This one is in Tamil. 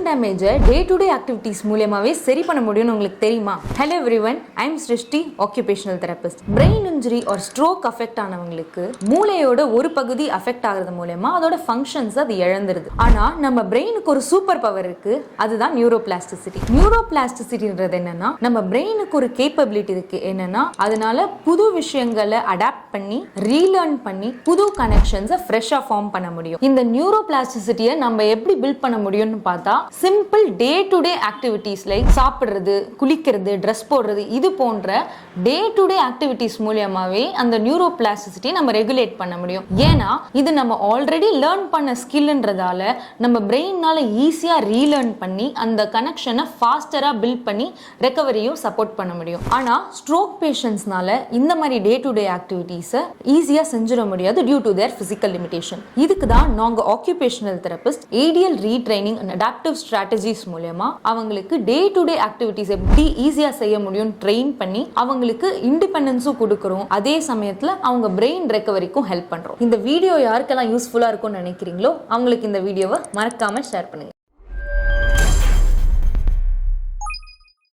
டேமேஜை டே டு டே ஆக்டிவிட்டீஸ் மூலமாவே சரி பண்ண முடியும்னு உங்களுக்கு தெரியுமா? Hello everyone, I am Srushti, occupational therapist. Brain injury ஒரு ஸ்ட்ரோக் அஃபெக்ட் ஆனவங்களுக்கு மூளையோட ஒரு பகுதி அஃபெக்ட் ஆகிறது மூலமா அதோட ஃபங்க்ஷன்ஸ் அது இழந்துருது. ஆனா நம்ம பிரெயினுக்கு ஒரு சூப்பர் பவர் இருக்கு, அதுதான் நியூரோபிளாஸ்டிசிட்டி. நியூரோபிளாஸ்டிசிட்டின்றது என்னன்னா, நம்ம பிரெயினுக்கு ஒரு கேப்பபிலிட்டி இருக்கு. என்னன்னா, அதனால புது விஷயங்களை அடாப்ட் பண்ணி ரீலேர்ன் பண்ணி புது கனெக்ஷன்ஸை ஃப்ரெஷ்ஷா ஃபார்ம் பண்ண முடியும். இந்த நியூரோபிளாஸ்டிசிட்டியை நம்ம எப்படி பில்ட் பண்ண முடியும்னு பார்த்தா, simple day to day activities like சாப்பிடுறது, குளிக்கிறது, ட்ரெஸ் போடுறது, இது போன்ற டே டு டே ஆக்டிவிட்டீஸ் மூலமாவே அந்த நியூரோபிளாஸ்டிசிட்டியை நம்ம ரெகுலேட் பண்ண முடியும். ஏன்னா இது நம்ம ஆல்ரெடி லேர்ன் பண்ண ஸ்கில்ன்றதால நம்ம பிரெயினால ஈஸியா ரீலேர்ன் பண்ணி அந்த கனெக்ஷனை ஃபாஸ்டரா பில்ட் பண்ணி ரெக்கவரியும் சப்போர்ட் பண்ண முடியும். ஆனா ஸ்ட்ரோக் பேஷண்ட்ஸ்னால இந்த மாதிரி டே டு டே ஆக்டிவிட்டீஸை ஈஸியா செஞ்சிட முடியாது due to their physical limitation. இதுக்கு தான் நாங்க occupational therapist ADL retraining and adaptive strategies மூலமா அவங்களுக்கு டே டு டே ஆக்டிவிட்டீஸ் எப்படி ஈஸியா செய்ய முடியும் ட்ரெயின் பண்ணி அவங்களுக்கு இண்டிபெண்டன்ஸும் கொடுக்குறோம். அதே சமயத்துல அவங்க பிரெயின் ரெக்கவரிக்கும் ஹெல்ப் பண்றோம். இந்த வீடியோ யாருக்கெல்லாம் யூஸ்ஃபுல்லா இருக்கும்னு நினைக்கிறீங்களோ அவங்களுக்கு இந்த வீடியோவை மறக்காம ஷேர் பண்ணுங்க.